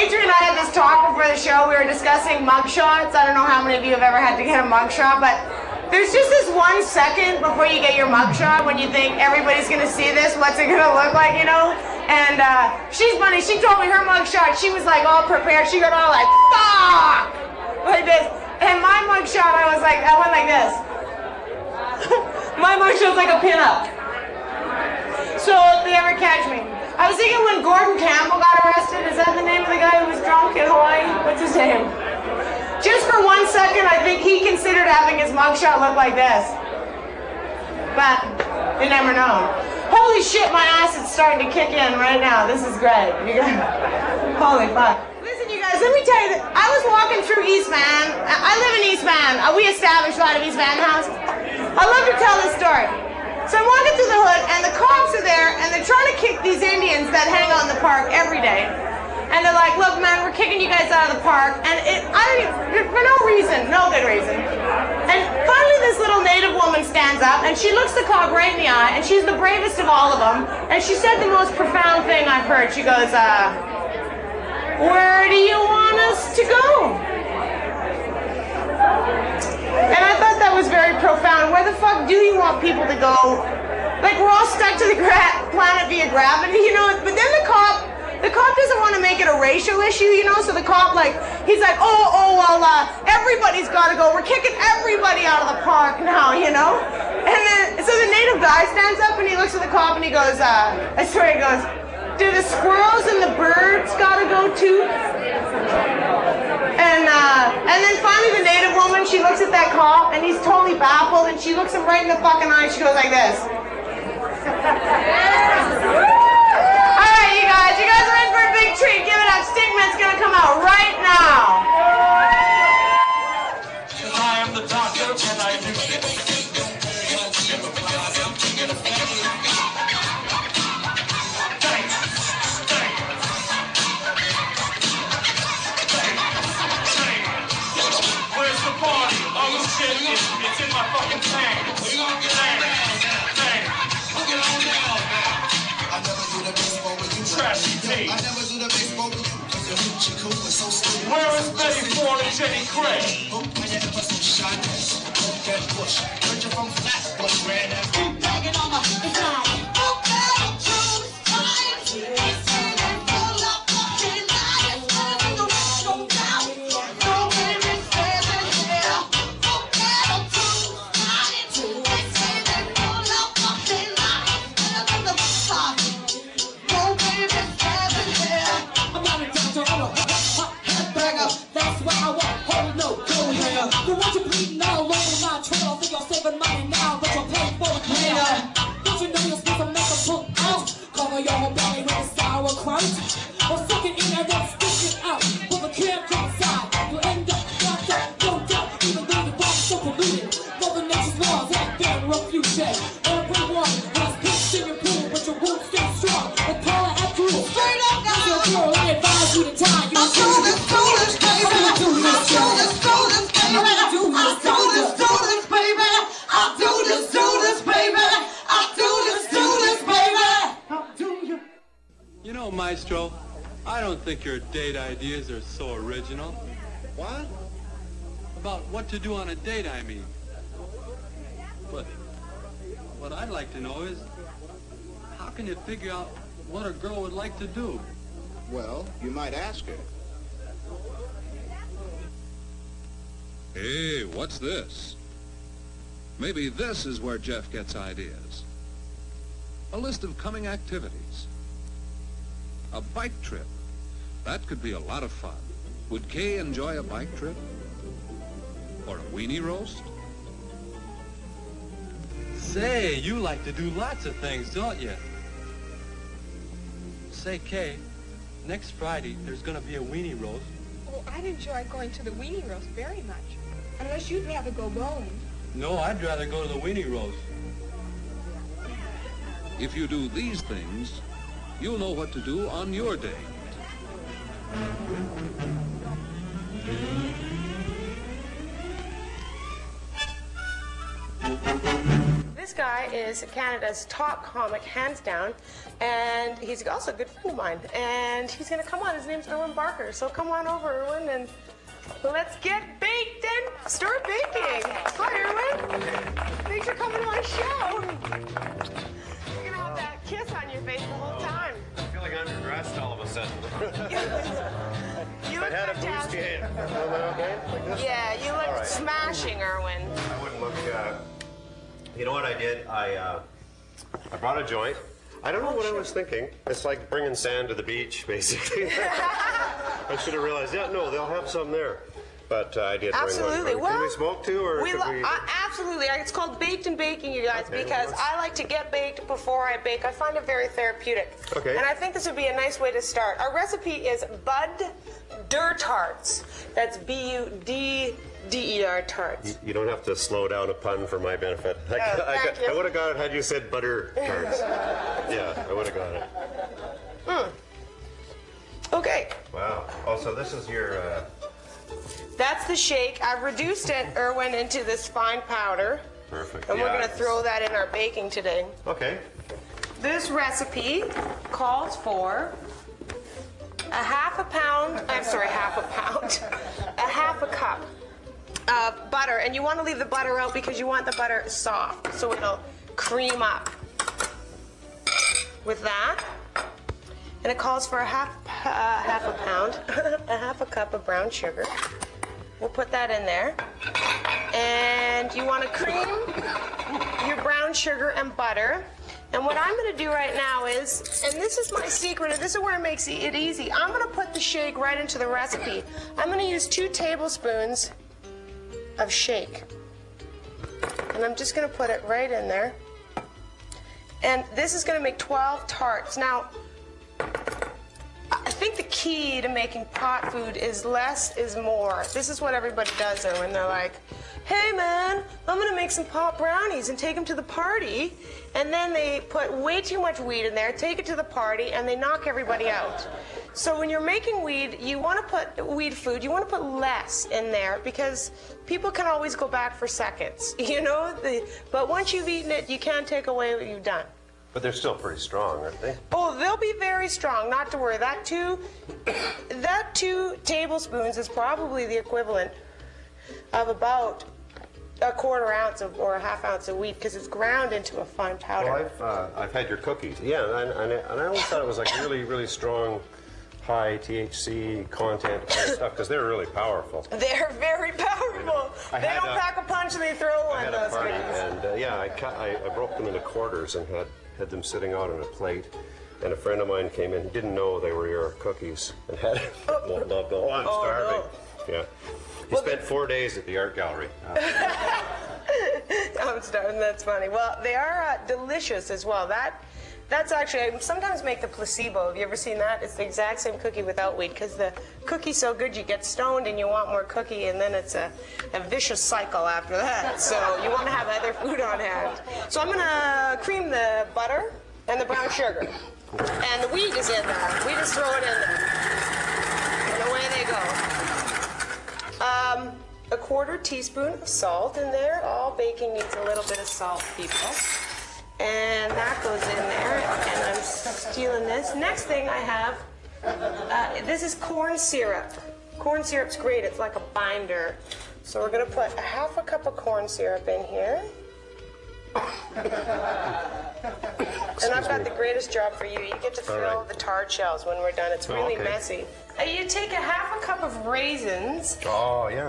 Adrian and I had this talk before the show. We were discussing mugshots. I don't know how many of you have ever had to get a mugshot, but there's just this 1 second before you get your mugshot when you think everybody's gonna see this. What's it gonna look like, you know? And she's funny. She told me her mugshot. She was like all prepared. She got all like fuck like this. And my mugshot, I went like this. My mugshot's like a pinup. So if they ever catch me. I was thinking when Gordon Campbell got arrested, is that the name of the guy who was drunk in Hawaii? What's his name? Just for 1 second, I think he considered having his mugshot look like this. But you never know. Holy shit, my ass is starting to kick in right now. This is great. You guys, holy fuck. Listen, you guys, let me tell you that I was walking through East Van. I live in East Van. We established a lot of East Van house. I love to tell this story. So I'm walking through the hood, and the cops are there, and they're trying to kick these Indians that hang out in the park every day. And they're like, look, man, we're kicking you guys out of the park. And for no reason, no good reason. And finally this little native woman stands up, and she looks the cop right in the eye, and she's the bravest of all of them. And she said the most profound thing I've heard. She goes, where do you want us to go? And I thought that was very profound. Where the fuck do you want people to go? Like, we're all stuck to the planet via gravity, you know? But then the cop doesn't want to make it a racial issue, you know? So the cop, he's like, well, everybody's got to go. We're kicking everybody out of the park now, you know? And then, so the native guy stands up and he looks at the cop and he goes, I swear he goes, do the squirrels and the birds got to go too? And then finally the native woman, she looks at that cop and he's totally baffled and she looks him right in the fucking eye and she goes like this. Alright, you guys are in for a big treat. Give it up. Stinkmitt's gonna come out right now. I am the doctor and I do it's in my fucking tank. We gonna get on down. I never do the baseball with you. Trashy T. I never do the baseball with you. Cause your hoochie cool is so stupid. Where is Betty Ford and Jenny Craig? Oh, I never some shot. That bush. Heard you from flat, but ran that. Keep banging on my inside. You know, Maestro, I don't think your date ideas are so original. What? About what to do on a date, I mean. But what I'd like to know is, how can you figure out what a girl would like to do? Well, you might ask her. Hey, what's this? Maybe this is where Jeff gets ideas. A list of coming activities. A bike trip. That could be a lot of fun. Would Kay enjoy a bike trip? Or a weenie roast? Say, you like to do lots of things, don't you? Say, Kay, next Friday there's going to be a weenie roast. Oh, I'd enjoy going to the weenie roast very much. Unless you'd rather go bowling. No, I'd rather go to the weenie roast. If you do these things, you'll know what to do on your date. This this guy is Canada's top comic, hands down, and he's also a good friend of mine. And he's going to come on. His name's Erwin Barker. So come on over, Erwin, and let's get baked and start baking. Hi, Erwin. Thanks for coming to my show. You're going to have that kiss on your face the whole time. I feel like I'm underdressed all of a sudden. You look I had a fantastic. boosty hand. Am I okay? Like this? Yeah, you look All right. smashing, Erwin. I wouldn't look. You know what I did? I brought a joint. I don't know what I was thinking. It's like bringing sand to the beach, basically. I should have realized. Yeah, no, they'll have some there. But I did Absolutely. bring one. Can we Well, smoke too, or We could we? absolutely. It's called baked and baking, you guys, Okay, because well, I like to get baked before I bake. I find it very therapeutic. Okay. And I think this would be a nice way to start. Our recipe is Bud Tarts. That's B-U-D-D-E-R tarts. You don't have to slow down a pun for my benefit. thank you. I would have got it had you said butter tarts. Yeah, I would have got it. Okay. Wow. Oh, so this is your. That's the shake. I've reduced it, Erwin, into this fine powder. Perfect. And we're Yeah. going to throw that in our baking today. Okay. This recipe calls for a half a cup of butter. And you want to leave the butter out because you want the butter soft, so it'll cream up. With that, and it calls for a half a pound, a half a cup of brown sugar. We'll put that in there. And you want to cream your brown sugar and butter. And what I'm going to do right now is, and this is my secret, and this is where it makes it easy, I'm going to put the shake right into the recipe. I'm going to use 2 tablespoons of shake. And I'm just going to put it right in there. And this is going to make 12 tarts. Now, I think the key to making pot food is less is more. This is what everybody does though when they're like, hey man, I'm gonna make some pot brownies and take them to the party. And then they put way too much weed in there, take it to the party, and they knock everybody out. So when you're making weed, you wanna put weed food, you wanna put less in there because people can always go back for seconds, you know? But once you've eaten it, you can't take away what you've done. But they're still pretty strong, aren't they? Oh, they'll be very strong, not to worry. That two tablespoons is probably the equivalent of about a quarter ounce or a half ounce of wheat because it's ground into a fine powder. Well, I've had your cookies. Yeah, and I always thought it was like really, really strong, high THC content kind of stuff because they're really powerful. They're very powerful. They don't pack a punch and they throw I one. had a Those party, guys. and I broke them into quarters and had them sitting out on a plate. And a friend of mine came in, he didn't know they were your cookies, and had I'm starving. No. Yeah. He spent 4 days at the art gallery. I'm starving. That's funny. Well, they are delicious as well. That's actually, I sometimes make the placebo. Have you ever seen that? It's the exact same cookie without wheat because the cookie's so good you get stoned and you want more cookie and then it's a vicious cycle after that. So you want to have other food on hand. So I'm going to cream the butter and the brown sugar. And the wheat is in there. We just throw it in there. And away they go. A quarter teaspoon of salt in there. All baking needs a little bit of salt, people. And that goes in there, and I'm stealing this. Next thing I have, this is corn syrup. Corn syrup's great, it's like a binder. So we're gonna put a half a cup of corn syrup in here. And I've got the greatest job for you. You get to fill the tart shells when we're done. It's really messy. You take a half a cup of raisins. Oh, yeah.